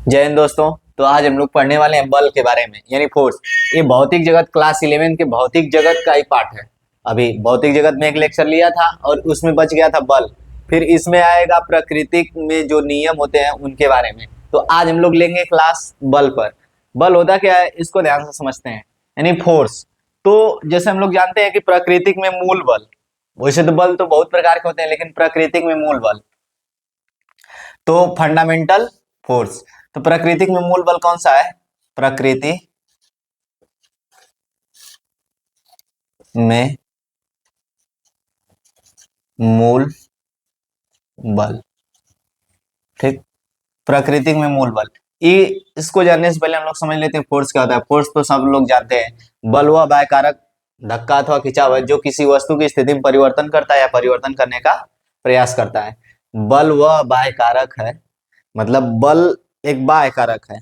जय हिंद दोस्तों। तो आज हम लोग पढ़ने वाले हैं बल के बारे में, यानी फोर्स। ये भौतिक जगत क्लास 11 के भौतिक जगत का ही पार्ट है। अभी भौतिक जगत में एक लेक्चर लिया था और उसमें बच गया था बल। फिर इसमें आएगा प्रकृति में जो नियम होते हैं उनके बारे में। तो आज हम लोग लेंगे क्लास बल पर। बल होता क्या है इसको ध्यान से समझते हैं, यानी फोर्स। तो जैसे हम लोग जानते हैं कि प्राकृतिक में मूल बल, वैसे तो बल तो बहुत प्रकार के होते हैं, लेकिन प्राकृतिक में मूल बल तो फंडामेंटल फोर्स। तो प्राकृतिक में मूल बल कौन सा है? प्रकृति में मूल बल, ठीक। प्राकृतिक में मूल बल, ये इसको जानने से पहले हम लोग समझ लेते हैं फोर्स क्या होता है। फोर्स तो सब लोग जानते हैं, बल वह बाह्य कारक धक्का अथवा खिंचाव है जो किसी वस्तु की स्थिति में परिवर्तन करता है या परिवर्तन करने का प्रयास करता है। बल वह बाह्य कारक है, मतलब बल एक बाह्य कारक है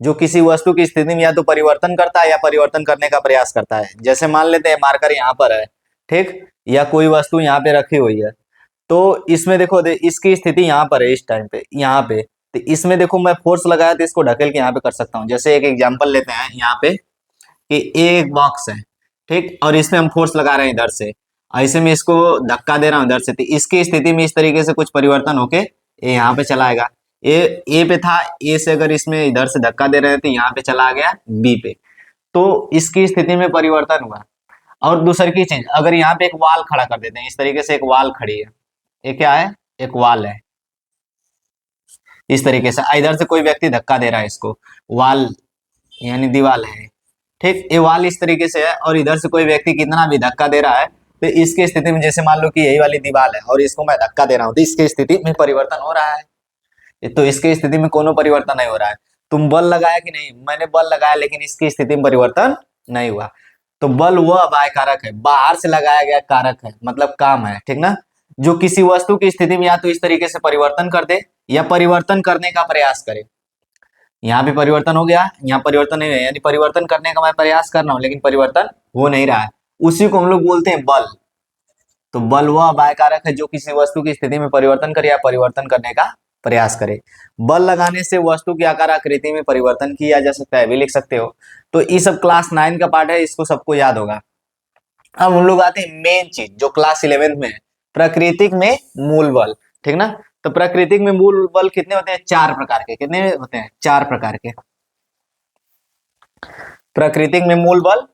जो किसी वस्तु की स्थिति में या तो परिवर्तन करता है या परिवर्तन करने का प्रयास करता है। जैसे मान लेते हैं मार्कर यहाँ पर है, ठीक, या कोई वस्तु यहाँ पे रखी हुई है, तो इसमें देखो इसकी स्थिति यहाँ पर है, इस टाइम पे यहाँ पे। तो इसमें देखो मैं फोर्स लगाया तो इसको ढकेल के यहाँ पे कर सकता हूँ। जैसे एक एग्जांपल लेते हैं यहाँ पे कि एक बॉक्स है, ठीक, और इसमें हम फोर्स लगा रहे हैं इधर से, ऐसे में इसको धक्का दे रहा हूँ इधर से, तो इसकी स्थिति में इस तरीके से कुछ परिवर्तन होके ये यहाँ पे चला आएगा। ए पे था, ए से अगर इसमें इधर से धक्का दे रहे हैं तो यहाँ पे चला गया बी पे, तो इसकी स्थिति में परिवर्तन हुआ। और दूसरी की चीज, अगर यहाँ पे एक वाल खड़ा कर देते हैं, इस तरीके से एक वाल खड़ी है, ये क्या है? एक वाल है। इस तरीके से इधर से कोई व्यक्ति धक्का दे रहा है इसको, वाल यानी दीवाल है, ठीक, ये वाल इस तरीके से है, और इधर से कोई व्यक्ति कितना भी धक्का दे रहा है तो इसकी स्थिति में, जैसे मान लो कि यही वाली दीवार है और इसको मैं धक्का दे रहा हूँ, तो इसकी स्थिति में परिवर्तन हो रहा है। तो इसकी स्थिति में कोनो परिवर्तन नहीं हो रहा है। तुम बल लगाया कि नहीं? मैंने बल लगाया, लेकिन इसकी स्थिति में परिवर्तन नहीं हुआ। तो बल वह बाह्य कारक है, बाहर से लगाया गया कारक है, मतलब काम है, ठीक ना, जो किसी वस्तु की स्थिति में या तो इस तरीके से परिवर्तन कर दे या परिवर्तन करने का प्रयास करे। यहाँ पे परिवर्तन हो गया, यहाँ परिवर्तन नहीं हुआ, यानी परिवर्तन करने का मैं प्रयास कर रहा हूँ लेकिन परिवर्तन हो नहीं रहा है, उसी को हम लोग बोलते हैं बल। तो बल वह बाह्य कारक है जो किसी वस्तु की स्थिति में परिवर्तन करे या परिवर्तन करने का प्रयास करे। बल लगाने से वस्तु की आकार आकृति में परिवर्तन किया जा सकता है, भी लिख सकते हो। तो ये सब क्लास 9 का पार्ट है, इसको सबको याद होगा। अब हम लोग आते हैं मेन चीज जो क्लास 11 में है, प्राकृतिक में मूल बल, ठीक ना। तो प्राकृतिक में मूल बल कितने होते हैं? 4 प्रकार के। कितने होते हैं? 4 प्रकार के। प्राकृतिक में मूल बल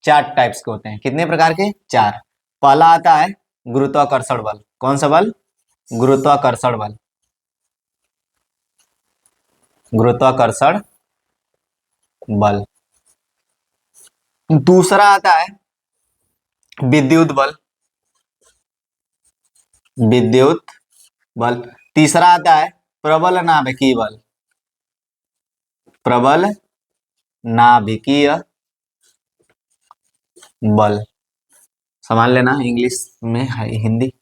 4 टाइप्स के होते हैं। कितने प्रकार के? 4। पहला आता है गुरुत्वाकर्षण बल। कौन सा बल? गुरुत्वाकर्षण बल। गुरुत्वाकर्षण बल। दूसरा आता है विद्युत बल। विद्युत बल। तीसरा आता है प्रबल नाभिकीय बल। प्रबल नाभिकीय बल, संभाल लेना, इंग्लिश में है हिंदी।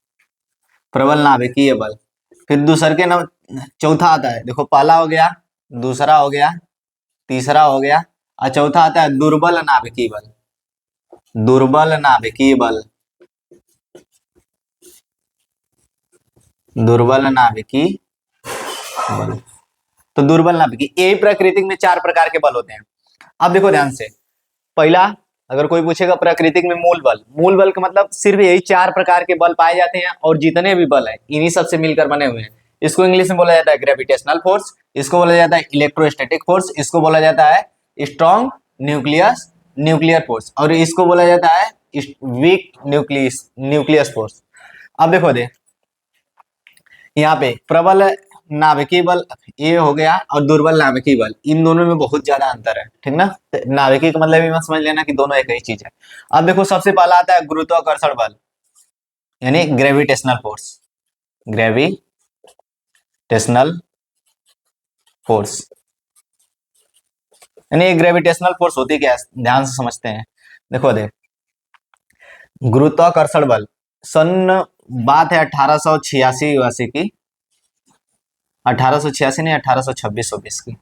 प्रबल नाभिकीय बल। फिर दूसरे के नाम, चौथा आता है, देखो पहला हो गया, दूसरा हो गया, तीसरा हो गया, और चौथा आता है दुर्बल नाभिकीय बल। दुर्बल नाभिकीय बल। दुर्बल नाभिकीय बल। तो दुर्बल नाभिकीय, यही प्राकृतिक में 4 प्रकार के बल होते हैं। अब देखो ध्यान से, पहला, अगर कोई पूछेगा प्राकृतिक में मूल बल, मूल बल का मतलब सिर्फ यही 4 प्रकार के बल पाए जाते हैं, और जितने भी बल है इन्हीं सबसे मिलकर बने हुए हैं। इसको इंग्लिश में बोला जाता है ग्रेविटेशनल फोर्स, इसको बोला जाता है इलेक्ट्रोस्टैटिक फोर्स, इसको बोला जाता है स्ट्रॉन्ग न्यूक्लियर फोर्स, और इसको बोला जाता है वीक न्यूक्लियस फोर्स। अब देखो दे यहाँ पे प्रबल नाभिकीय बल ये हो गया, और दुर्बल नाभिकीय बल, इन दोनों में बहुत ज्यादा अंतर है, ठीक ना। नाभिकीय का मतलब ये मत समझ लेना कि दोनों एक ही चीज है। अब देखो सबसे पहला आता है गुरुत्वाकर्षण बल, यानी ग्रेविटेशनल फोर्स। ग्रेविटेशनल फोर्स, यानी ग्रेविटेशनल फोर्स होती क्या है, ध्यान से समझते हैं। देखो देख, गुरुत्वाकर्षण बल, सन बात है 1886 की, 1886 नहीं, 1826 की,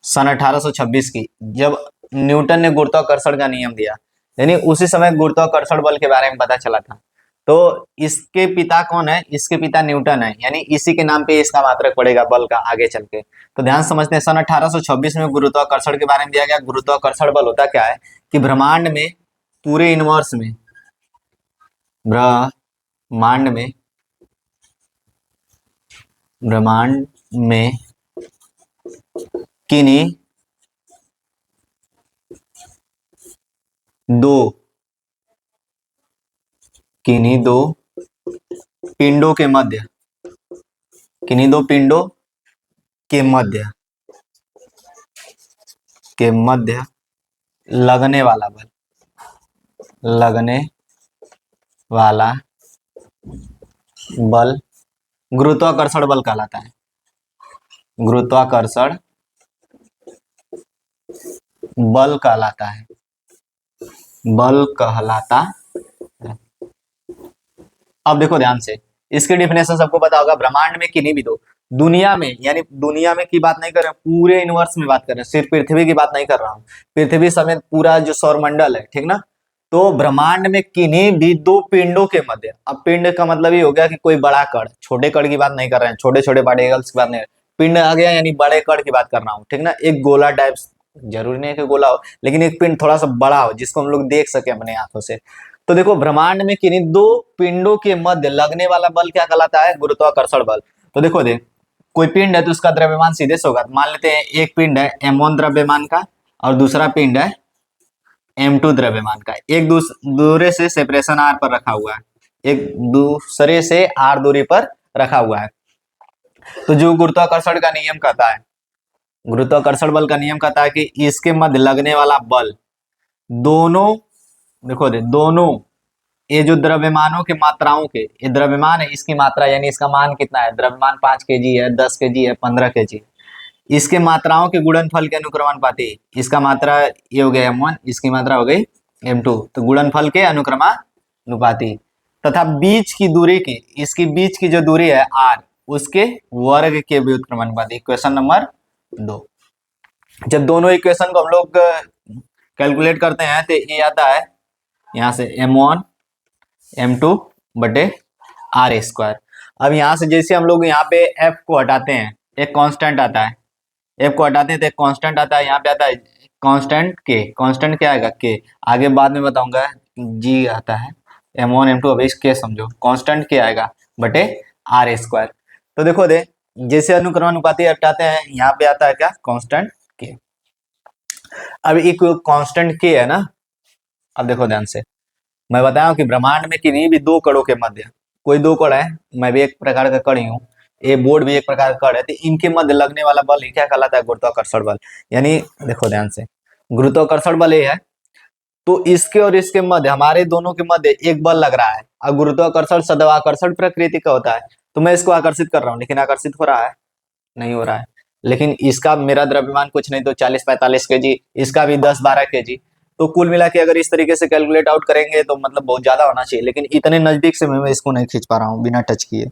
सन 1826 की, जब न्यूटन ने गुरुत्वाकर्षण का नियम दिया, यानी उसी समय गुरुत्वाकर्षण बल के बारे में पता चला था। तो इसके पिता कौन है, इसके पिता न्यूटन है, यानी इसी के नाम पे इसका मात्रक पड़ेगा बल का आगे चल के। तो ध्यान से समझते हैं, सन 1826 में गुरुत्वाकर्षण के बारे में दिया गया। गुरुत्वाकर्षण बल होता क्या है कि ब्रह्मांड में, पूरे यूनिवर्स में, ब्रह्मांड में, ब्रह्मांड में किन्हीं दो पिंडों के मध्य, किन्हीं दो पिंडों के मध्य लगने वाला बल, लगने वाला बल गुरुत्वाकर्षण बल कहलाता है। गुरुत्वाकर्षण बल कहलाता है, बल कहलाता है। अब देखो ध्यान से, इसकी डिफिनेशन सबको पता होगा। ब्रह्मांड में किन्हीं भी दो, दुनिया में, यानी दुनिया में की बात नहीं कर रहे हैं, पूरे यूनिवर्स में बात कर रहे हैं, सिर्फ पृथ्वी की बात नहीं कर रहा हूं, पृथ्वी समेत पूरा जो सौरमंडल है, ठीक ना। तो ब्रह्मांड में किन्हीं भी दो पिंडों के मध्य, अब पिंड का मतलब ये हो गया कि कोई बड़ा कण, छोटे कण की बात नहीं कर रहे हैं, छोटे छोटे पार्टिकल्स की बात नहीं, पिंड आ गया यानी बड़े कण की बात कर रहा हूँ, ठीक ना। एक गोला टाइप, जरूरी नहीं है कि गोला हो, लेकिन एक पिंड थोड़ा सा बड़ा हो जिसको हम लोग देख सके अपने आंखों से। तो देखो, ब्रह्मांड में किन्हीं दो पिंडों के मध्य लगने वाला बल क्या कहलाता है, गुरुत्वाकर्षण बल। तो देखो कोई पिंड है तो उसका द्रव्यमान सीधे से होगा। मान लेते हैं एक पिंड है m1 द्रव्यमान का और दूसरा पिंड है m2 द्रव्यमान का, एक दूसरे से सेपरेशन r पर रखा हुआ है, एक दूसरे से r दूरी पर रखा हुआ है। तो जो गुरुत्वाकर्षण का नियम कहता है, गुरुत्वाकर्षण बल का नियम कहता है कि इसके मध्य लगने वाला बल दोनों, देखो दोनों ये जो द्रव्यमानों के मात्राओं के, ये द्रव्यमान है, इसकी मात्रा यानी इसका मान कितना है, द्रव्यमान 5 केजी है, 10 केजी है, 15 केजी, इसके मात्राओं के गुणनफल के अनुक्रमानुपाती, इसका मात्रा ये हो गया m1, इसकी मात्रा हो गई m2, तो गुणनफल के अनुक्रमानुपाती, तथा बीच की दूरी की, इसकी बीच की जो दूरी है r, उसके वर्ग के व्युत्क्रमानुपाती। क्वेश्चन नंबर 2, जब दोनों इक्वेशन को हम लोग कैलकुलेट करते हैं तो ये आता है यहाँ से m1 m2 बटे आर स्क्वायर। अब यहाँ से जैसे हम लोग यहाँ पे f को हटाते हैं, एक कांस्टेंट आता है, f को हटाते हैं तो एक कांस्टेंट आता है, यहाँ पे आता है कांस्टेंट k, कांस्टेंट क्या आएगा k, आगे बाद में बताऊंगा, g आता है m1 m2, अभी k समझो, कांस्टेंट k आएगा बटे आर स्क्वायर। तो देखो जैसे अनुक्रमानुपाती हटाते हैं, यहाँ पे आता है क्या, कांस्टेंट k। अब एक कांस्टेंट k है ना। अब देखो ध्यान से, मैं बताया कि ब्रह्मांड में किन्हीं भी दो कणों के मध्य, कोई दो कण है, मैं भी एक प्रकार का कण ही हूँ, ये बोर्ड भी एक प्रकार का कण है, तो इनके मध्य लगने वाला बल ही क्या कहलाता है, गुरुत्वाकर्षण बल। यानी देखो ध्यान से, गुरुत्वाकर्षण बल ये है, तो इसके और इसके मध्य, हमारे दोनों के मध्य एक बल लग रहा है। अब गुरुत्वाकर्षण सदैवाकर्षण प्रकृति का होता है, तो मैं इसको आकर्षित कर रहा हूँ, लेकिन आकर्षित हो रहा है, नहीं हो रहा है। लेकिन इसका, मेरा द्रव्यमान कुछ नहीं तो 40-45 केजी, इसका भी 10-12 केजी, तो कुल मिला के अगर इस तरीके से कैलकुलेट आउट करेंगे तो मतलब बहुत ज्यादा होना चाहिए, लेकिन इतने नजदीक से मैं इसको नहीं खींच पा रहा हूँ बिना टच किए।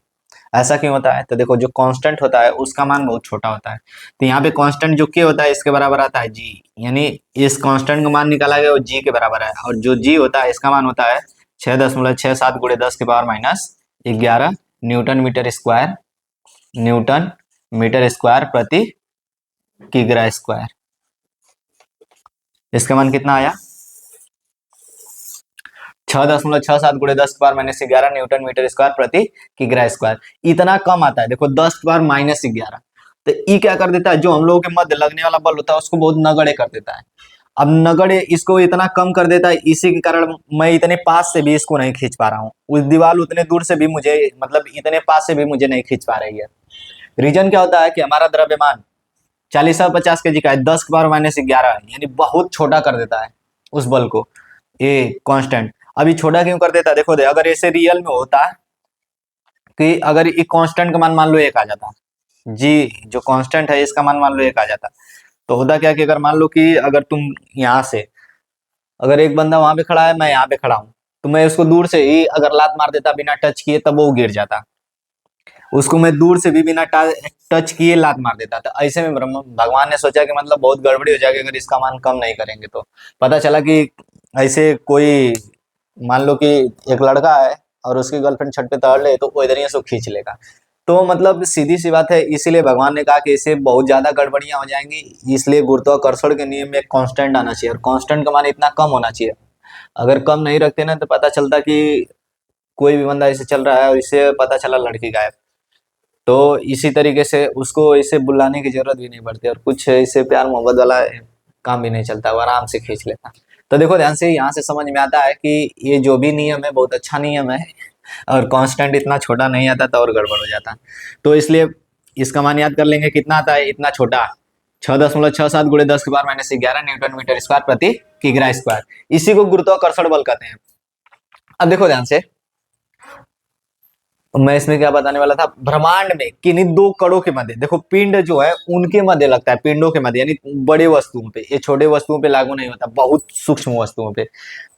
ऐसा क्यों होता है, तो देखो जो कांस्टेंट होता है उसका मान बहुत छोटा होता है, तो यहाँ पे कांस्टेंट जो के होता है इसके बराबर आता है जी, यानी इस कांस्टेंट का मान निकाला गया वो जी के बराबर है, और जो जी होता है इसका मान होता है 6.67 गुणे 10 के पावर -11 newton metre square, newton metre square प्रति किग्रा स्क्वायर। इसका मान कितना आया, 6.67 गुणे 10 के पावर -11 न्यूटन मीटर स्क्वायर प्रति किग्रा स्क्वायर। इतना कम आता है, देखो 10 के पावर -11, तो ई क्या कर देता है, जो हम लोगों के मध्य लगने वाला बल होता है उसको बहुत नगण्य कर देता है। अब नगण्य इसको इतना कम कर देता है, इसी के कारण मैं इतने पास से भी इसको नहीं खींच पा रहा हूँ, उस दीवार उतने दूर से भी मुझे, मतलब इतने पास से भी मुझे नहीं खींच पा रही है। रीजन क्या होता है कि हमारा द्रव्यमान 40-50 केजी का है, 10 के पावर -11, यानी बहुत छोटा कर देता है उस बल को ये कांस्टेंट। अभी छोटा क्यों कर देता है, देखो अगर ऐसे रियल में होता कि अगर ये कांस्टेंट का मान लो 1 आ जाता, जी जो कांस्टेंट है इसका मान लो 1 आ जाता, तो होता क्या कि अगर मान लो कि अगर तुम यहाँ से, अगर एक बंदा वहां पे खड़ा है, मैं यहाँ पे खड़ा हूँ, तो मैं उसको दूर से ही अगर लात मार देता बिना टच किए, तब वो गिर जाता, उसको मैं दूर से भी बिना टच किए लात मार देता था। ऐसे में भगवान ने सोचा कि मतलब बहुत गड़बड़ी हो जाएगी अगर इसका मान कम नहीं करेंगे। तो पता चला कि ऐसे कोई, मान लो कि एक लड़का है, और उसकी गर्लफ्रेंड छत पे तैर ले तो वो इधर ही इसको खींच लेगा। तो मतलब सीधी सी बात है, इसीलिए भगवान ने कहा कि इससे बहुत ज्यादा गड़बड़ियां हो जाएंगी, इसलिए गुरुत्वाकर्षण के नियम में कांस्टेंट आना चाहिए, और कांस्टेंट का मान इतना कम होना चाहिए। अगर कम नहीं रखते ना तो पता चलता कि कोई भी बंदा ऐसे चल रहा है और इससे पता चला लड़की गायब, तो इसी तरीके से उसको इसे बुलाने की जरूरत भी नहीं पड़ती, और कुछ इससे प्यार मोहब्बत वाला काम भी नहीं चलता, वो आराम से खींच लेता। तो देखो ध्यान से, यहाँ से समझ में आता है कि ये जो भी नियम है बहुत अच्छा नियम है, और कांस्टेंट इतना छोटा नहीं आता तो और गड़बड़ हो जाता। तो इसलिए इसका मान याद कर लेंगे, कितना आता है इतना छोटा, 6.67 गुणे 10⁻⁻11 न्यूटन मीटर स्क्वायर प्रति किग्रा स्क्वायर। इसी को गुरुत्वाकर्षण बल कहते हैं। अब देखो ध्यान से, मैं इसमें क्या बताने वाला था, ब्रह्मांड में किन्हीं दो कणों के मध्य, देखो पिंड जो है उनके मध्य लगता है, पिंडों के मध्य, यानी बड़े वस्तुओं पे, ये छोटे वस्तुओं पे लागू नहीं होता, बहुत सूक्ष्म वस्तुओं पे।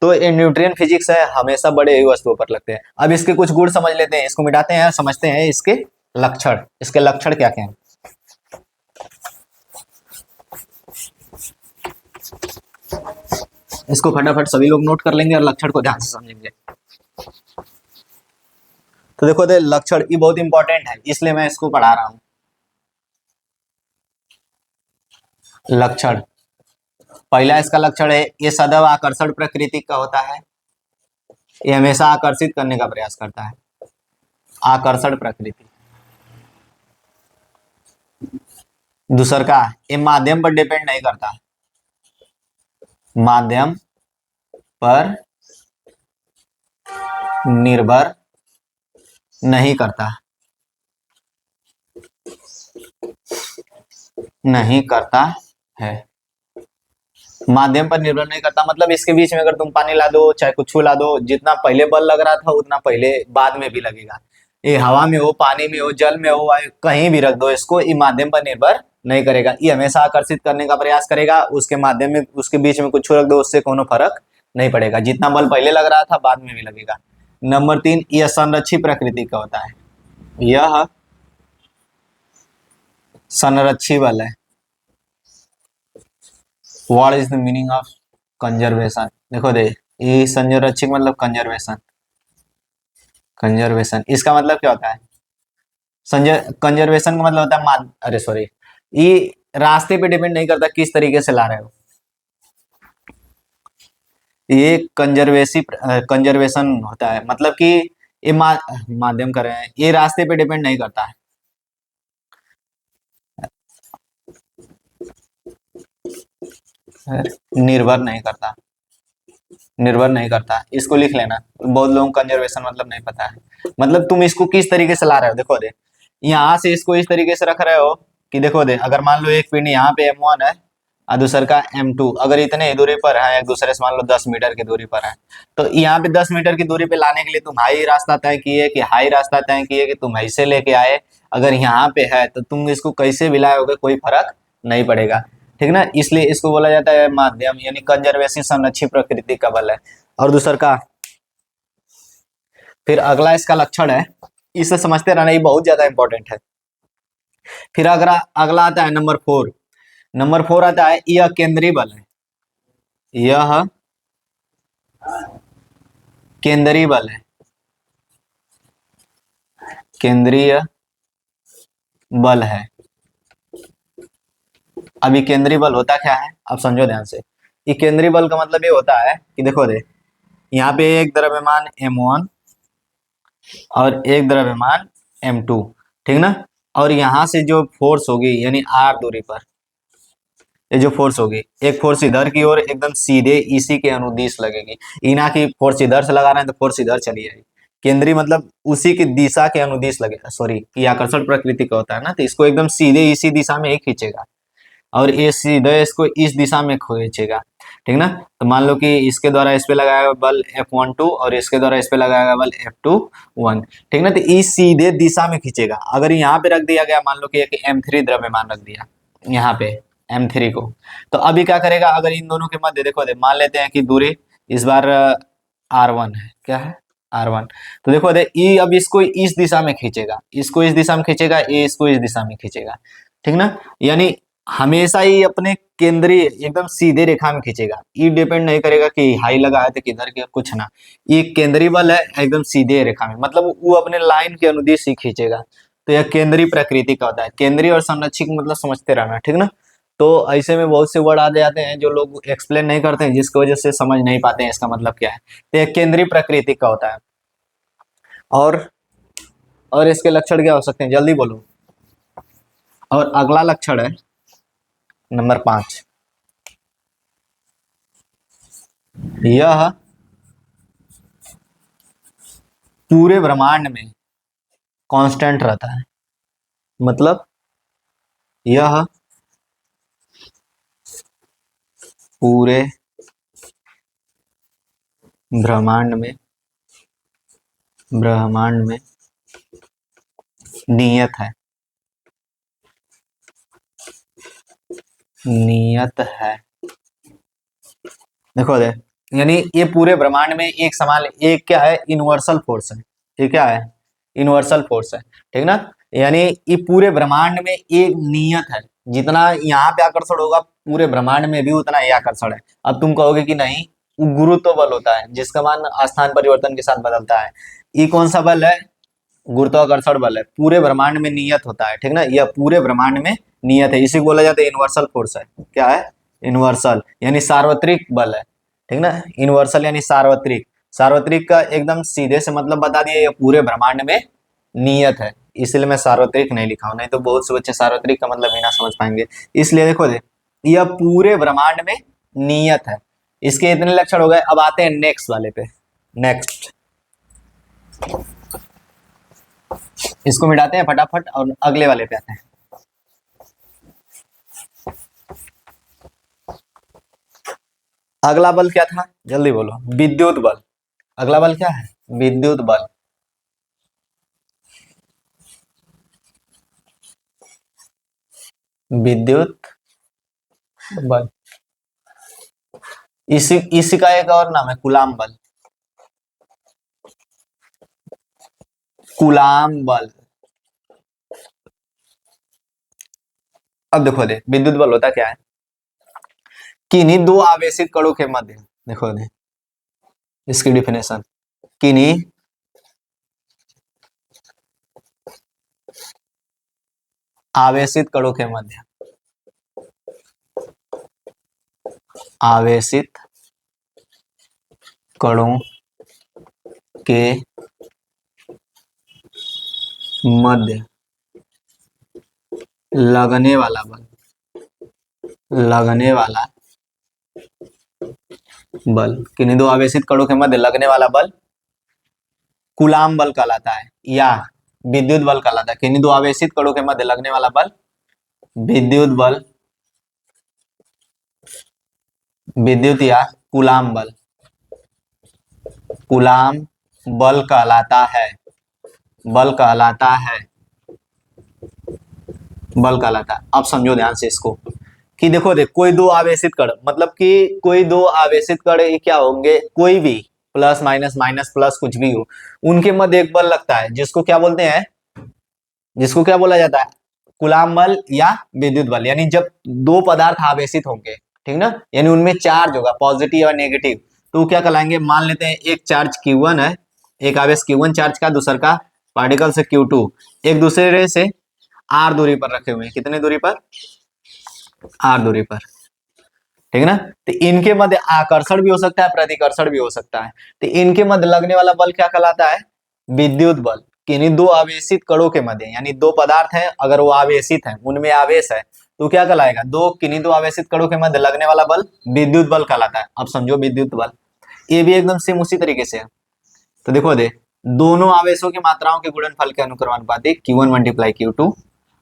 तो ये न्यूट्रियन फिजिक्स है, हमेशा बड़े ही वस्तुओं पर लगते हैं। अब इसके कुछ गुण समझ लेते हैं, इसको मिटाते हैं, समझते हैं इसके लक्षण, इसके लक्षण क्या क्या हैं। इसको फटाफट सभी लोग नोट कर लेंगे और लक्षण को ध्यान से समझेंगे। तो देखो दे लक्षण, ये बहुत इंपॉर्टेंट है, इसलिए मैं इसको पढ़ा रहा हूं। लक्षण, पहला इसका लक्षण है, ये सदैव आकर्षण प्रकृति का होता है, ये हमेशा आकर्षित करने का प्रयास करता है, आकर्षण प्रकृति। दूसर का, ये माध्यम पर डिपेंड नहीं करता, माध्यम पर निर्भर नहीं करता, नहीं करता है। माध्यम पर निर्भर नहीं करता मतलब इसके बीच में अगर तुम पानी ला दो चाहे कुछ ला दो, जितना पहले बल लग रहा था उतना पहले बाद में भी लगेगा। ये हवा में हो, पानी में हो, जल में हो, कहीं भी रख दो इसको, ये माध्यम पर निर्भर नहीं करेगा, ये हमेशा आकर्षित करने का प्रयास करेगा। उसके माध्यम में, उसके बीच में कुछ रख दो, उससे कोनो फर्क नहीं पड़ेगा, जितना बल पहले लग रहा था बाद में भी लगेगा। नंबर 3, यह संरक्षी प्रकृति का होता है, यह संरक्षी बल है। What is the meaning of conservation, देखो दे, ये संरक्षक मतलब कंजर्वेशन, कंजर्वेशन इसका मतलब क्या होता है, कंजर्वेशन का मतलब होता है अरे सॉरी, ये रास्ते पे डिपेंड नहीं करता किस तरीके से ला रहे हो, ये कंजर्वेशन होता है, मतलब कि ये माध्यम कर रहे हैं, ये रास्ते पे डिपेंड नहीं करता है। निर्भर नहीं करता, निर्भर नहीं करता, इसको लिख लेना, बहुत लोगों को कंजर्वेशन मतलब नहीं पता है। मतलब तुम इसको किस तरीके से ला रहे हो, देखो दे, यहाँ से इसको इस तरीके से रख रहे हो कि देखो दे, अगर मान लो एक पिंड यहाँ पे M1 है और दूसर का M2, अगर इतने दूरी पर है एक दूसरे से, मान लो 10 मीटर की दूरी पर है, तो यहाँ पे 10 मीटर की दूरी पे लाने के लिए तुम हाई रास्ता तय किए कि हाई रास्ता तय किए कि तुम ऐसे लेके आए, अगर यहाँ पे है तो तुम इसको कैसे भी लाओगे कोई फर्क नहीं पड़ेगा, ठीक ना। इसलिए इसको बोला जाता है माध्यम, यानी कंजर्वेशन संरक्षी प्रकृति का बल है। और दूसर का, फिर अगला इसका लक्षण है, इसे समझते रहना, ये बहुत ज्यादा इंपॉर्टेंट है। फिर अगला अगला आता है नंबर 4, नंबर 4 आता है, यह केंद्रीय बल है, यह केंद्रीय बल है, केंद्रीय बल है। अभी केंद्रीय बल होता क्या है, अब समझो ध्यान से, ये केंद्रीय बल का मतलब ये होता है कि देखो दे, यहाँ पे एक द्रव्यमान M1 और एक द्रव्यमान M2, ठीक ना, और यहां से जो फोर्स होगी यानी R दूरी पर, ये जो फोर्स होगी, एक फोर्स इधर की ओर एकदम सीधे इसी के अनुदिश लगेगी, इना की फोर्स इधर से लगा रहे हैं तो फोर्स इधर चली आएगी, केंद्रीय मतलब उसी की दिशा के अनुदिश लगेगा, सॉरी, ये आकर्षण प्रकृति का होता है ना, तो इसको एकदम सीधे इसी दिशा में ही खींचेगा, और ये सीधे इसको इस दिशा में खींचेगा, ठीक ना। तो मान लो कि इसके द्वारा इस पे लगाएगा बल F12 और इसके द्वारा इस पे लगाएगा बल F21, ठीक ना, तो इस सीधे दिशा में खींचेगा। अगर यहाँ पे रख दिया गया, मान लो कि एक M3 द्रव्यमान रख दिया यहाँ पे M3 को, तो अभी क्या करेगा, अगर इन दोनों के मध्य देखो दे, मान लेते हैं कि दूरी इस बार R1 है, क्या है R1, तो देखो दे, ये अब इसको इस दिशा में खींचेगा, इसको इस दिशा में खींचेगा, ये इसको इस दिशा में खींचेगा, ठीक ना, यानी हमेशा ही अपने केंद्रीय एकदम सीधे रेखा में खींचेगा। ये डिपेंड नहीं करेगा कि हाई लगा है तो किधर के, कुछ ना। ये केंद्रीय बल है एकदम सीधे रेखा में, मतलब वो अपने लाइन के अनुदिश ही खींचेगा। तो यह केंद्रीय प्रकृति का होता है। केंद्रीय और संरक्षित मतलब समझते रहना, ठीक ना। तो ऐसे में बहुत से वर्ड आ जाते हैं जो लोग एक्सप्लेन नहीं करते हैं, जिसकी वजह से समझ नहीं पाते हैं इसका मतलब क्या है। तो यह केंद्रीय प्रकृति का होता है। और और इसके लक्षण क्या हो सकते हैं, जल्दी बोलो। और अगला लक्षण है नंबर 5। यह पूरे ब्रह्मांड में कांस्टेंट रहता है। मतलब यह पूरे ब्रह्मांड में नियत है। नियत है। देखो दे, यानी ये पूरे ब्रह्मांड में एक समान, एक क्या है, यूनिवर्सल फोर्स है। ये क्या है, यूनिवर्सल फोर्स है, ठीक ना। यानी ये पूरे ब्रह्मांड में एक नियत है। जितना यहाँ पे आकर्षण होगा पूरे ब्रह्मांड में भी उतना ही आकर्षण है। अब तुम कहोगे कि नहीं, वो गुरुत्व बल होता है जिसका मान स्थान परिवर्तन के साथ बदलता है। ये कौन सा बल है, गुरुत्वाकर्षण बल है। पूरे ब्रह्मांड में नियत होता है, ठीक ना। यह पूरे ब्रह्मांड में नियत है, इसी को बोला जाता है यूनिवर्सल फोर्स है। क्या है, यूनिवर्सल यानी सार्वत्रिक बल है, ठीक ना। यूनिवर्सल यानी सार्वत्रिक। सार्वत्रिक का एकदम सीधे से मतलब बता दिया, यह पूरे ब्रह्मांड में नियत है। इसलिए मैं सार्वत्रिक नहीं लिखा हूं, नहीं तो बहुत से बच्चे सार्वत्रिक का मतलब भी ना समझ पाएंगे। इसलिए देखो दे, यह पूरे ब्रह्मांड में नियत है। इसके इतने लक्षण हो गए। अब आते हैं नेक्स्ट वाले पे। नेक्स्ट इसको मिटाते हैं फटाफट और अगले वाले पे आते हैं। अगला बल क्या था, जल्दी बोलो। विद्युत बल। अगला बल क्या है, विद्युत बल। विद्युत बल, इसी का एक और नाम है कूलाम बल। कूलाम बल। अब देखो दे, विद्युत बल होता क्या है, किन्हीं दो आवेशित कणों के मध्य, देखो दे इसकी डिफिनेशन, किन्हीं आवेशित कणों के मध्य, आवेशित कणों के मध्य लगने वाला बल, लगने वाला बल, किन्हीं दो आवेशित कणों के मध्य लगने वाला बल कूलाम बल कहलाता है, या विद्युत बल कहलाता है। किन्हीं दो आवेशित कणों के मध्य लगने वाला बल विद्युत बल, विद्युत या कूलाम बल, कूलाम बल कहलाता है। बल कहलाता है, बल कहलाता है। अब समझो ध्यान से इसको, कि देखो देख, कोई दो आवेशित कण, मतलब कि कोई दो आवेशित कण ये क्या होंगे, कोई भी प्लस माइनस माइनस प्लस कुछ भी हो, उनके मध्य एक बल लगता है जिसको क्या बोलते हैं, जिसको क्या बोला जाता है, कूलाम बल या विद्युत बल। यानी जब दो पदार्थ आवेशित होंगे, ठीक ना, यानी उनमें चार्ज होगा पॉजिटिव और नेगेटिव, तो क्या कहलाएंगे। मान लेते हैं एक चार्ज Q1 है, एक आवेश Q1 चार्ज का, दूसर का पार्टिकल से Q2, एक दूसरे से R दूरी पर रखे हुए हैं। कितने दूरी पर, R दूरी पर, ठीक है ना। तो इनके मध्य आकर्षण भी हो सकता है, प्रतिकर्षण भी हो सकता है। तो इनके मध्य लगने वाला बल क्या कहलाता है, विद्युत बल। किन्हीं दो आवेशित कणों के मध्य, यानी दो पदार्थ हैं, अगर वो आवेशित हैं, उनमें आवेश है, तो क्या कहलाएगा, किन्हीं दो आवेशित कणों के मध्य लगने वाला बल विद्युत बल कहलाता है। अब समझो विद्युत बल, ये भी एकदम सेम उसी तरीके से है। तो देखो दे, दोनों आवेशों की मात्राओं के गुणनफल के अनुक्रमानुपाती Q1 मल्टीप्लाई Q2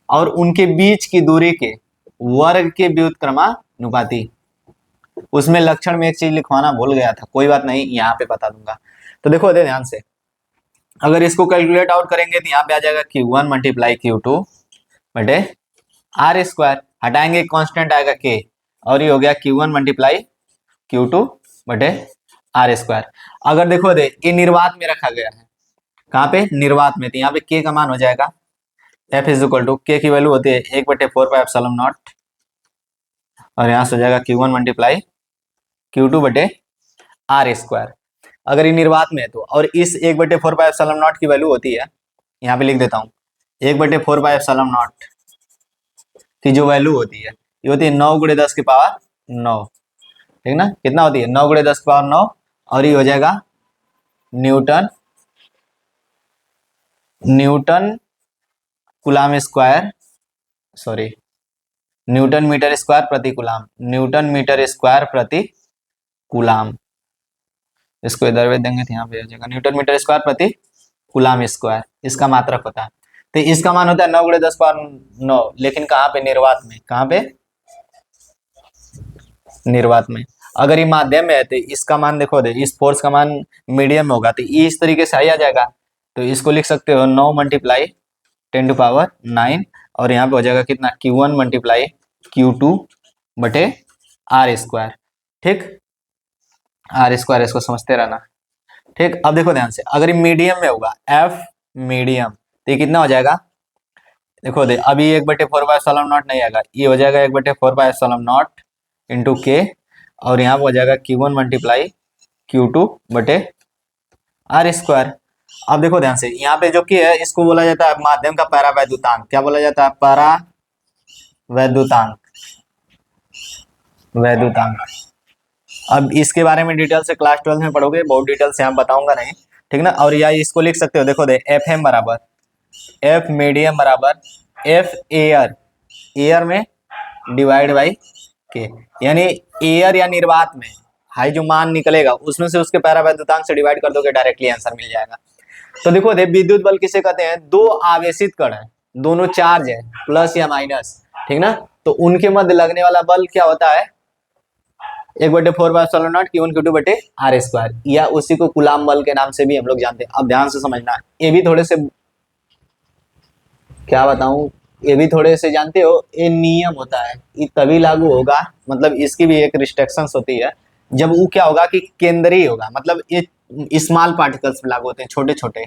और उनके बीच की दूरी के वर्ग के व्युत्क्रमानुपाती। उसमें लक्षण में एक चीज लिखवाना भूल गया था, कोई बात नहीं, यहाँ पे बता दूंगा। तो देखो दे ध्यान से, अगर इसको कैलकुलेट आउट करेंगे तो यहाँ पे आ जाएगा Q1 मल्टीप्लाई Q2 बटे आर स्क्वायर, हटाएंगे कांस्टेंट आएगा K, और ये हो गया Q1 मल्टीप्लाई Q2 बटे आर स्क्वायर। अगर देखो दे, ये निर्वात में रखा गया है, कहाँ पे, निर्वात में, तो यहाँ पे K का मान हो जाएगा F is equal to, K की वैल्यू होती है 1/4 पाई एप्सिलॉन नॉट और यहाँ से हो जाएगा Q1 मल्टीप्लाई Q2 बटे आर स्क्वायर। अगर ये निर्वात में है तो, और इस 1/4πε0 की वैल्यू होती है, यहाँ पे लिख देता हूँ, 1/4πε0 की जो वैल्यू होती है ये होती है 9 × 10⁻9, ठीक ना, कितना होती है 9 × 10⁻9, और ये हो जाएगा newton coulomb square, sorry newton metre square प्रति कूलाम, न्यूटन मीटर स्क्वायर प्रति कूलाम। इसको इधर भी देंगे तो यहाँ पे हो जाएगा न्यूटन मीटर स्क्वायर प्रति कूलाम स्क्वायर, इसका मात्रक होता है। तो इसका मान होता है 9 × 10⁻9, लेकिन कहाँ पे, निर्वात में। कहाँ पे, निर्वात में। अगर ये माध्यम में है तो इसका मान देखो दे, इस फोर्स का मान मीडियम में होगा तो ये इस तरीके से आ जाएगा। तो इसको लिख सकते हो 9 × 10⁹, और यहाँ पे हो जाएगा कितना, Q1 मल्टीप्लाई Q2 बटे आर स्क्वायर। ठीक, आर स्क्वायर, इसको समझते रहना। ठीक, अब देखो ध्यान से, अगर ये मीडियम में होगा, एफ मीडियम, तो ये कितना हो जाएगा, देखो दे, अभी 1/4πε0 नहीं आएगा, ये हो जाएगा 1/4πε0 इंटू के, और यहाँ पे हो जाएगा Q1 मल्टीप्लाई Q2 बटे आर स्क्वायर। अब देखो ध्यान से, यहाँ पे जो कि है इसको बोला जाता है माध्यम का परावैद्युतांक। क्या बोला जाता है, परावैद्युतांक, वैद्युतांक। अब इसके बारे में डिटेल से क्लास 12 में पढ़ोगे, बहुत डिटेल से यहाँ बताऊंगा नहीं, ठीक ना। और या इसको लिख सकते हो, देखो दे, एफ एम बराबर एफ मीडियम बराबर एफ एयर, एयर में डिवाइड बाई के, यानी एयर या निर्वात में हाई जो मान निकलेगा उसमें से उसके परावैद्युतांक से डिवाइड कर दोगे, डायरेक्टली आंसर मिल जाएगा। तो देखो दे, विद्युत बल किसे कहते हैं, दो आवेशित कण है, दोनों चार्ज है, प्लस या माइनस, ठीक ना, तो उनके मध्य लगने वाला बल क्या होता है, 1/4πε0 Q1 Q2 बटे आर स्क्वायर, या उसी को कूलाम बल के नाम से भी हम लोग जानते हैं। अब ध्यान से समझना, ये भी थोड़े से, क्या बताऊं, ये भी थोड़े से जानते हो, ये नियम होता है, ये तभी लागू होगा, मतलब इसकी भी एक रिस्ट्रिक्शंस होती है, जब वो क्या होगा कि केंद्रीय होगा, मतलब ये स्मॉल पार्टिकल्स पे लागू होते हैं, छोटे छोटे,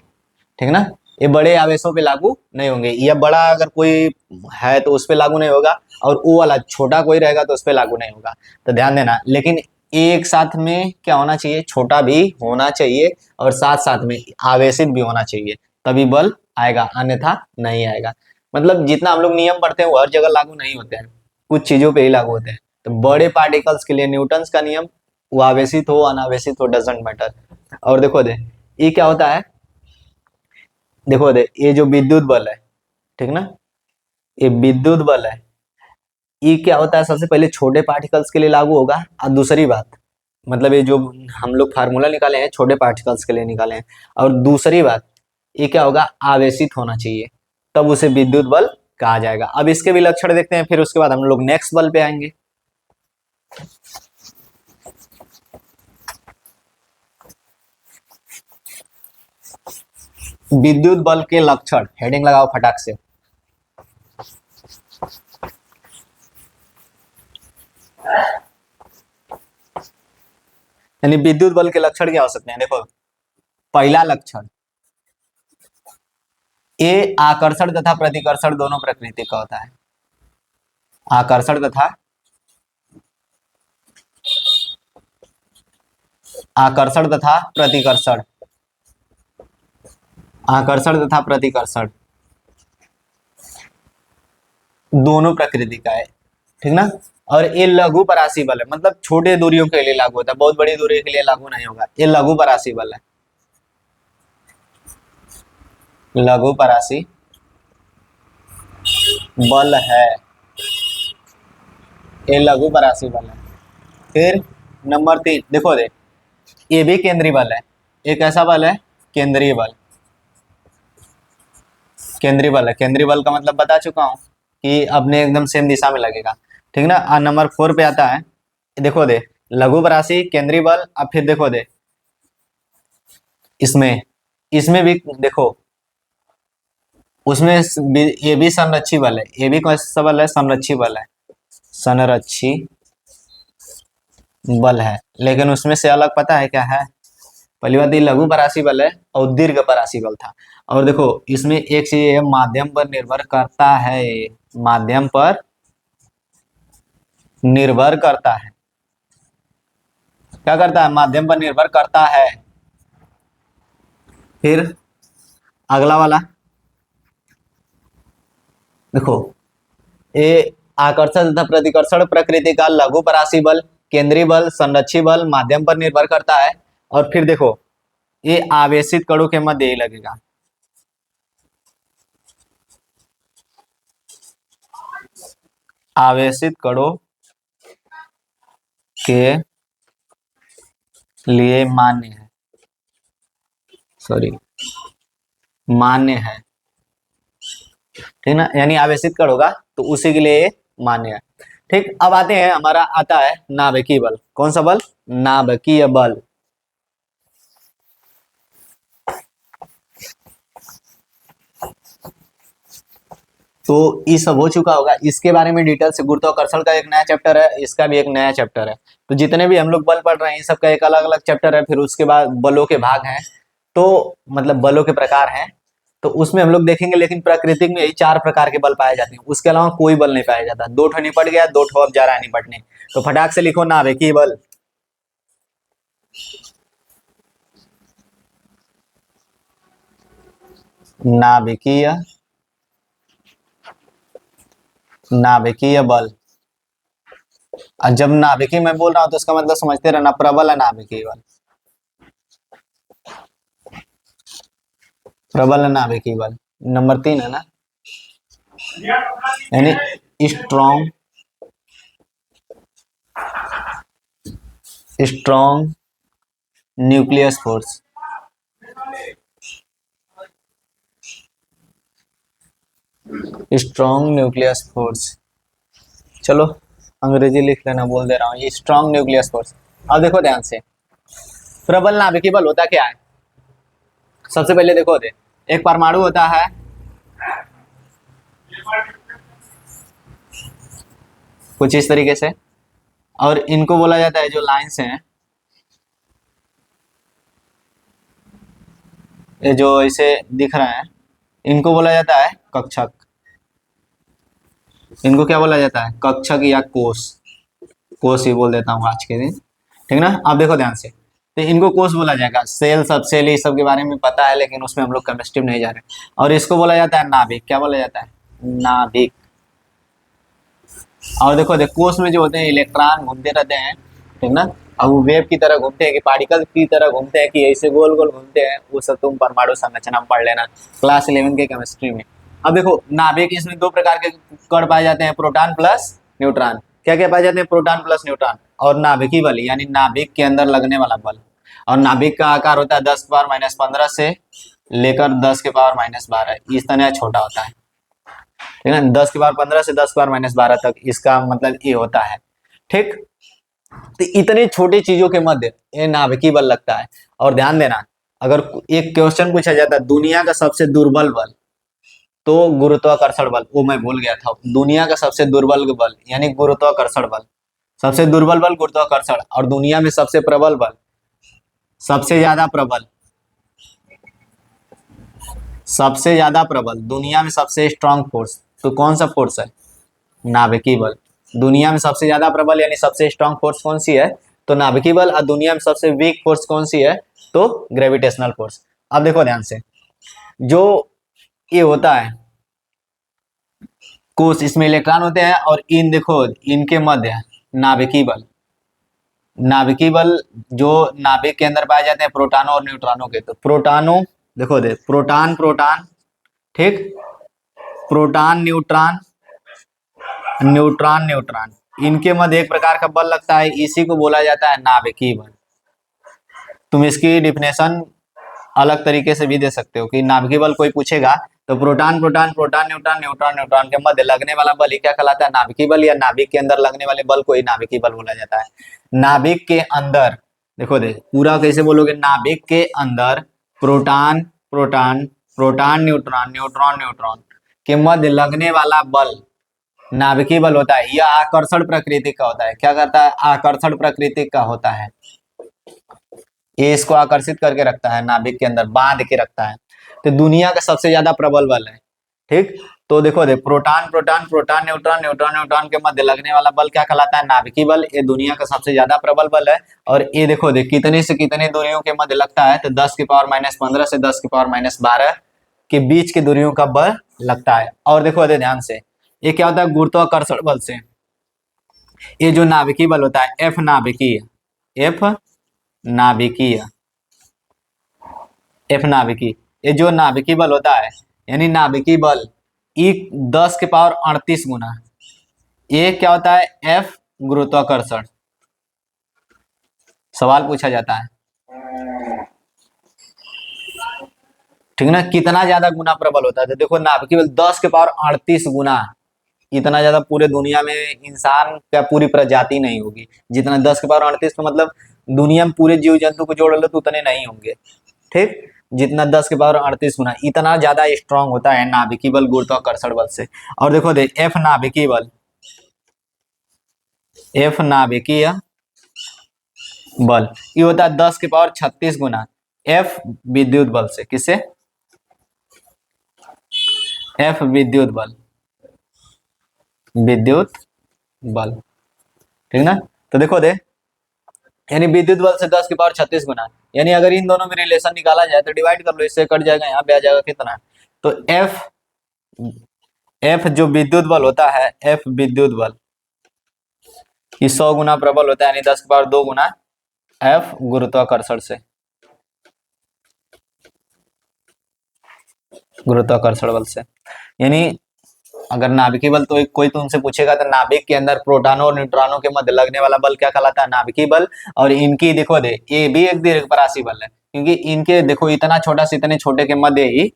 ठीक ना, ये बड़े आवेशों पे लागू नहीं होंगे, या बड़ा अगर कोई है तो उस पे लागू नहीं होगा, और वो वाला छोटा कोई रहेगा तो उस पे लागू नहीं होगा। तो ध्यान देना, लेकिन एक साथ में क्या होना चाहिए, छोटा भी होना चाहिए और साथ साथ में आवेशित भी होना चाहिए, तभी बल आएगा, अन्यथा नहीं आएगा। मतलब जितना हम लोग नियम पढ़ते हैं वो हर जगह लागू नहीं होते हैं, कुछ चीजों पे ही लागू होते हैं। तो बड़े पार्टिकल्स के लिए न्यूटन्स का नियम, वो आवेशित हो अनावेशित हो डजंट मैटर। और देखो दे, ये क्या होता है, देखो दे, ये जो विद्युत बल है, ठीक ना, ये विद्युत बल है, ये क्या होता है, सबसे पहले छोटे पार्टिकल्स के लिए लागू होगा, और दूसरी बात, मतलब ये जो हम लोग फार्मूला निकाले हैं छोटे पार्टिकल्स के लिए निकाले हैं, और दूसरी बात ये क्या होगा, आवेशित होना चाहिए, तब उसे विद्युत बल कहा जाएगा। अब इसके भी लक्षण देखते हैं, फिर उसके बाद हम लोग नेक्स्ट बल पे आएंगे। विद्युत बल के लक्षण, हेडिंग लगाओ फटाक से। यानी विद्युत बल के लक्षण क्या हो सकते हैं, देखो, पहला लक्षण, ये आकर्षण तथा प्रतिकर्षण दोनों प्रकृति का होता है। आकर्षण तथा प्रतिकर्षण, आकर्षण तथा प्रतिकर्षण दोनों प्रकृति का है, ठीक ना। और ये लघु परासी बल है, मतलब छोटे दूरियों के लिए लागू होता है, बहुत बड़ी दूरी के लिए लागू नहीं होगा, ये लघु परासी बल है, लघु परासी बल है, ये लघु परासी बल है। फिर नंबर 3, देखो दे, ये भी केंद्रीय बल है, एक ऐसा बल है केंद्रीय बल, केंद्रीय बल है, केंद्रीय बल का मतलब बता चुका हूं कि अपने एकदम सेम दिशा में लगेगा, ठीक ना। और नंबर 4 पे आता है, देखो दे, लघु परासी, केंद्रीय बल। अब फिर देखो दे, इसमें इसमें भी देखो, उसमें ये भी संरक्षी बल है, ये भी कौन सा बल है, संरक्षी बल है, संरक्षी बल है, लेकिन उसमें से अलग पता है क्या है, पहली बात ये लघु परासी बल है और दीर्घ परासी बल था। और देखो इसमें एक चीज है, माध्यम पर निर्भर करता है, माध्यम पर निर्भर करता है। क्या करता है? माध्यम पर निर्भर करता है। फिर अगला वाला देखो, ये आकर्षण तथा प्रतिकर्षण प्रकृति का लघु परासी बल, केंद्रीय बल, संरक्षी बल, माध्यम पर निर्भर करता है। और फिर देखो, ये आवेशित कणों के मध्य ही लगेगा। आवेशित कणों के लिए मान्य है, सॉरी मान्य है, ठीक ना, यानी आवेशित कण होगा तो उसी के लिए मान्य है। ठीक, अब आते हैं, हमारा आता है नाभिकीय बल। कौन सा बल? नाभिकीय बल। तो ये सब हो चुका होगा, इसके बारे में डिटेल से गुरुत्वाकर्षण का एक नया चैप्टर है, इसका भी एक नया चैप्टर है। तो जितने भी हम लोग बल पढ़ रहे हैं, इन सब का एक अलग अलग चैप्टर है। फिर उसके बाद बलों के भाग हैं, तो मतलब बलों के प्रकार हैं, तो उसमें हम लोग देखेंगे। लेकिन प्रकृति में यही 4 प्रकार के बल पाए जाते हैं, उसके अलावा कोई बल नहीं पाया जाता। 2 ठो निपट गया, 2 ठो अब जा रहा है निपटने। तो फटाक से लिखो नाभिकीय बल। नाभिकीय नाभिकीय बल। और जब नाभिकीय मैं बोल रहा हूं तो इसका मतलब समझते रहना, प्रबल है नाभिकीय बल। प्रबल है नाभिकीय बल। नंबर 3 है ना, यानी strong strong nucleus force. Strong nucleus force, चलो अंग्रेजी लिख लेना, बोल दे रहा हूँ, ये स्ट्रॉन्ग न्यूक्लियस फोर्स। अब देखो ध्यान से, प्रबल नाभिकीय बल होता क्या है? सबसे पहले देखो दे, एक परमाणु होता है, कुछ इस तरीके से, और इनको बोला जाता है, जो लाइंस हैं, ये जो इसे दिख रहा है, इनको बोला जाता है कक्षक। इनको क्या बोला जाता है? कक्षक या कोष। कोष ही बोल देता हूँ आज के दिन, ठीक ना। अब देखो ध्यान से, तो इनको कोष बोला जाएगा। सेल, सब सेल, ये सब के बारे में पता है, लेकिन उसमें हम लोग केमिस्ट्री में नहीं जा रहे। और इसको बोला जाता है नाभिक। क्या बोला जाता है? नाभिक। और देखो कोष में जो होते हैं, इलेक्ट्रॉन घूमते रहते हैं, ठीक ना। अब वो वेव की तरह घूमते हैं कि पार्टिकल की तरह घूमते हैं कि ऐसे गोल गोल घूमते हैं, वो सब तुम परमाणु संरचना में पढ़ लेना क्लास 11 के केमिस्ट्री में। अब देखो नाभिक, इसमें 2 प्रकार के कण पाए जाते हैं, प्रोटॉन प्लस न्यूट्रॉन। क्या क्या पाए जाते हैं? Proton plus neutron. और नाभिकीय बल, यानी नाभिक के अंदर लगने वाला बल। और नाभिक का आकार होता है 10⁻⁻15 से लेकर 10⁻⁻12, इस तरह छोटा होता है, ठीक है। 10⁻15 से 10⁻⁻12 तक इसका मतलब ये होता है, ठीक। तो इतने छोटी चीजों के मध्य ये नाभिकीय बल लगता है। और ध्यान देना, अगर एक क्वेश्चन पूछा जाता है दुनिया का सबसे दुर्बल बल, तो गुरुत्वाकर्षण बल, वो मैं भूल गया था। दुनिया का सबसे दुर्बल बल यानी गुरुत्वाकर्षण बल। सबसे दुर्बल बल गुरुत्वाकर्षण, और दुनिया में सबसे प्रबल बल, सबसे ज्यादा प्रबल, सबसे ज्यादा प्रबल, दुनिया में सबसे स्ट्रांग फोर्स, तो कौन सा फोर्स है? नाभिकीय बल। दुनिया में सबसे ज्यादा प्रबल यानी सबसे स्ट्रांग फोर्स कौन सी है? तो नाभिकीय बल। और दुनिया में सबसे वीक फोर्स कौन सी है? तो ग्रेविटेशनल फोर्स। अब देखो ध्यान से, जो ये होता है कोष, इसमें इलेक्ट्रॉन होते हैं, और इन देखो इनके मध्य नाभिकीय बल। नाभिकीय बल जो नाभिक के अंदर पाए जाते हैं प्रोटॉनों और न्यूट्रॉनों के। तो प्रोटॉनों, देखो दे, प्रोटॉन प्रोटॉन, ठीक, प्रोटॉन न्यूट्रॉन, न्यूट्रॉन न्यूट्रॉन, इनके मध्य एक प्रकार का बल लगता है, इसी को बोला जाता है नाभिकीय बल। तुम इसकी डिफिनेशन अलग तरीके से भी दे सकते हो कि नाभिकीय बल कोई पूछेगा तो proton proton, proton neutron, neutron neutron के मध्य लगने वाला बल ही क्या कहलाता है? नाभिकीय बल, या नाभिक के अंदर लगने वाले बल को ही नाभिकीय बल बोला जाता है। नाभिक के अंदर, देखो दे, पूरा कैसे बोलोगे? नाभिक के अंदर proton proton, proton neutron, neutron neutron के मध्य लगने वाला बल नाभिकीय बल होता है। यह आकर्षण प्रकृति का होता है। क्या करता है? आकर्षण प्रकृति का होता है। ये इसको आकर्षित करके रखता है, नाभिक के अंदर बांध के रखता है। तो दुनिया का सबसे ज्यादा प्रबल बल है, ठीक। तो देखो दे proton proton proton neutron neutron neutron के मध्य लगने वाला बल क्या कहलाता है? नाभिकीय बल। ये दुनिया का सबसे ज्यादा प्रबल बल है। और ये देखो दे कितने से कितने दूरियों के मध्य लगता है? तो 10⁻⁻15 से 10⁻⁻12 के बीच की दूरियों का बल लगता है। और देखो दे ध्यान से, ये क्या होता है? गुरुत्वाकर्षण बल से। ये जो नाभिकीय बल होता है एफ नाभिकीय, एफ नाभिकीय, एफ नाभिकीय, ये जो नाभिकीय बल होता है यानी नाभिकीय बल ई 10⁻38 गुना, ये क्या होता है? एफ गुरुत्वाकर्षण। सवाल पूछा जाता है, ठीक ना, कितना ज्यादा गुना प्रबल होता है? तो देखो नाभिकीय बल 10⁻38 गुना, इतना ज्यादा पूरे दुनिया में इंसान का पूरी प्रजाति नहीं होगी जितना 10⁻38, तो मतलब दुनिया में पूरे जीव जंतु को जोड़ लो तो उतने नहीं होंगे, ठीक, जितना 10⁻38 गुना, इतना ज्यादा स्ट्रांग होता है नाभिकीय बल गुरुत्वाकर्षण बल से। और देखो दे एफ नाभिकीय बल, एफ नाभिकीय बल ये होता है 10⁻36 गुना एफ विद्युत बल से। किससे? एफ विद्युत बल, विद्युत बल, ठीक ना। तो देखो दे यानी विद्युत बल से 10⁻36 गुना, यानी अगर इन दोनों में रिलेशन निकाला जाए तो डिवाइड कर लो, इससे कट जाएगा, यहाँ पे आ जाएगा कितना? तो एफ, एफ जो विद्युत बल होता है, एफ विद्युत बल ये 100 गुना प्रबल होता है, यानी 10⁻2 गुना एफ गुरुत्वाकर्षण से, गुरुत्वाकर्षण बल से। यानी अगर नाभिकीय बल, तो कोई तुमसे पूछेगा तो नाभिक के अंदर प्रोटॉनों और न्यूट्रॉनों के मध्य लगने वाला बल क्या कहलाता है? नाभिकीय बल। और इनकी देखो दे ये भी एक दीर्घपरासी बल है, क्योंकि इनके देखो इतना छोटा से इतने छोटे के मध्य ही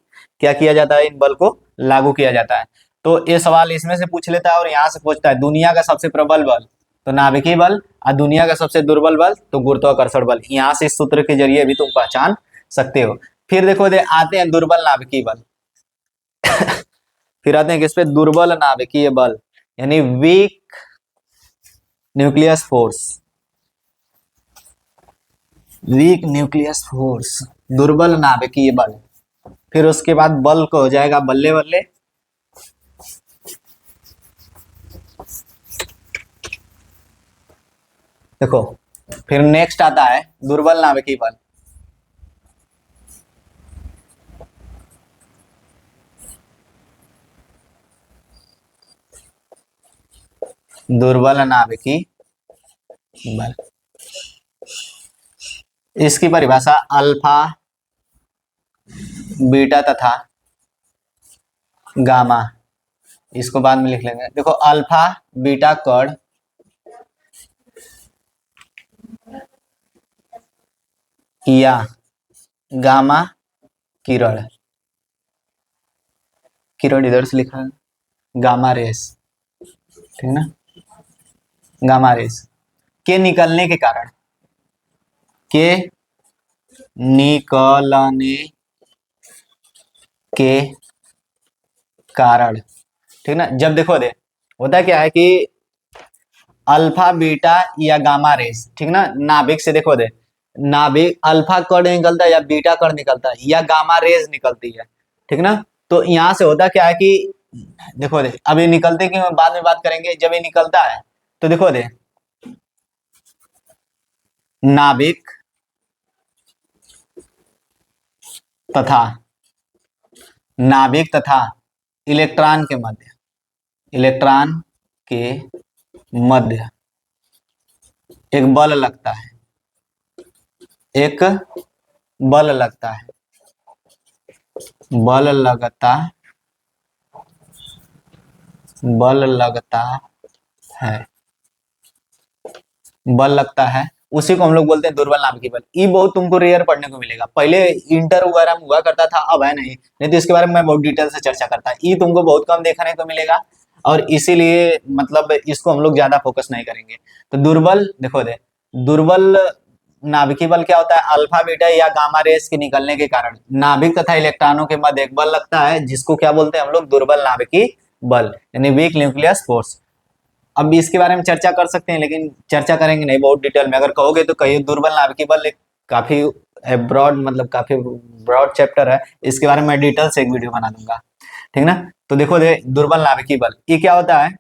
क्या किया जाता है? इन बल को लागू किया जाता है। तो ये सवाल इसमें से पूछ लेता है और यहाँ से पूछता है दुनिया का सबसे प्रबल बल तो नाभिकीय बल, और दुनिया का सबसे दुर्बल बल तो गुरुत्वाकर्षण बल। यहाँ से इस सूत्र के जरिए भी तुम पहचान सकते हो। फिर देखो दे आते हैं दुर्बल नाभिकीय बल फिर आते हैं किस पे? दुर्बल नाभिकीय बल, यानी weak nucleus force, weak nucleus force, दुर्बल नाभिकीय बल। फिर उसके बाद बल को हो जाएगा बल्ले बल्ले, देखो फिर नेक्स्ट आता है दुर्बल नाभिकीय बल। दुर्बल नाभिकीय बल, इसकी परिभाषा अल्फा बीटा तथा गामा, इसको बाद में लिख लेंगे। देखो अल्फा बीटा कण या गामा किरण, किरण इधर से लिखा है गामा रेस, ठीक ना, गामा रेस के निकलने के कारण, के निकलने के कारण, ठीक ना। जब देखो दे होता क्या है कि अल्फा बीटा या गामा रेस, ठीक ना, नाभिक से देखो दे नाभिक अल्फा कण निकलता है या बीटा कण निकलता है या गामा रेज निकलती है, ठीक ना। तो यहाँ से होता क्या है कि देखो दे अब ये निकलते की बाद में बात करेंगे। जब ये निकलता है तो देखो दे नाभिक तथा, नाभिक तथा इलेक्ट्रॉन के मध्य, इलेक्ट्रॉन के मध्य एक बल लगता है, एक बल लगता है, बल लगता, बल लगता है, बल लगता है, उसी को हम लोग बोलते हैं दुर्बल नाभिकीय बल। ये बहुत तुमको रेयर पढ़ने को मिलेगा, पहले इंटर वगैरह में हुआ करता था, अब है नहीं तो इसके बारे में मैं बहुत डिटेल से चर्चा करता। ये तुमको बहुत कम देखने को मिलेगा और इसीलिए मतलब इसको हम लोग ज्यादा फोकस नहीं करेंगे। तो दुर्बल देखो दे दुर्बल नाभिकीय बल क्या होता है? अल्फा बीटा या गामा रेस के निकलने के कारण नाभिक तथा इलेक्ट्रॉनों के मध्य एक बल लगता है, जिसको क्या बोलते हैं हम लोग? दुर्बल नाभिकीय बल, यानी वीक न्यूक्लियस फोर्स। अब इसके बारे में चर्चा कर सकते हैं, लेकिन चर्चा करेंगे नहीं बहुत डिटेल में। अगर कहोगे तो कहिए दुर्बल नाभिकीय बल एक काफी ब्रॉड, मतलब काफी ब्रॉड चैप्टर है, इसके बारे में डिटेल से एक वीडियो बना दूंगा। ठीक ना। तो देखो दुर्बल नाभिकीय बल, ये क्या होता है,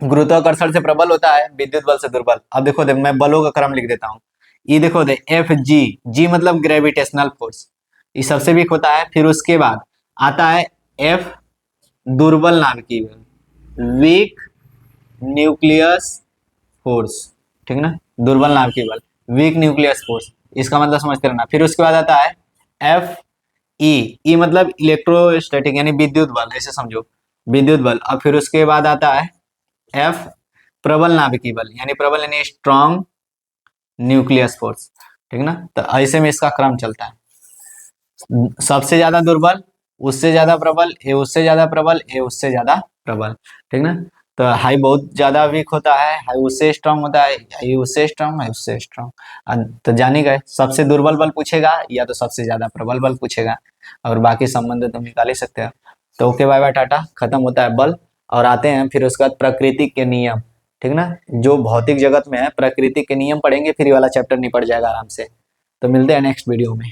गुरुत्वाकर्षण से प्रबल होता है, विद्युत बल से दुर्बल। अब देखो मैं बलों का क्रम लिख देता हूँ। ये देखो एफ जी, जी मतलब ग्रेविटेशनल फोर्स, ये सबसे वीक होता है। फिर उसके बाद आता है एफ, दुर्बल नाभिकीय बल, वीक न्यूक्लियस फोर्स, ठीक ना, दुर्बल नाभिकीय बल, वीक न्यूक्लियस फोर्स, इसका मतलब समझते रहना। फिर उसके बाद आता है एफ ई, ई मतलब इलेक्ट्रोस्टैटिक यानी विद्युत बल, ऐसे समझो, विद्युत बल। और फिर उसके बाद आता है एफ, प्रबल नाभिकीय बल, यानी प्रबल यानी स्ट्रॉन्ग न्यूक्लियस फोर्स, ठीक ना। तो ऐसे में इसका क्रम चलता है, सबसे ज्यादा दुर्बल, उससे ज्यादा प्रबल, ए उससे ज्यादा प्रबल, ए उससे ज्यादा प्रबल, ठीक ना। तो हाई बहुत ज्यादा वीक होता है, हाई उससे स्ट्रांग होता है, हाई उससे स्ट्रांग, हाई उससे स्ट्रांग। तो जानी गए, सबसे दुर्बल बल पूछेगा या तो सबसे ज्यादा प्रबल बल पूछेगा, और बाकी संबंध तुम निकाल ही सकते हो। तो ओके, बाय बाय टाटा, खत्म होता है बल। और आते हैं फिर उसके बाद प्रकृति के नियम, ठीक ना, जो भौतिक जगत में है प्रकृति के नियम पढ़ेंगे, फिर ये वाला चैप्टर निपट जाएगा आराम से। तो मिलते हैं नेक्स्ट वीडियो में।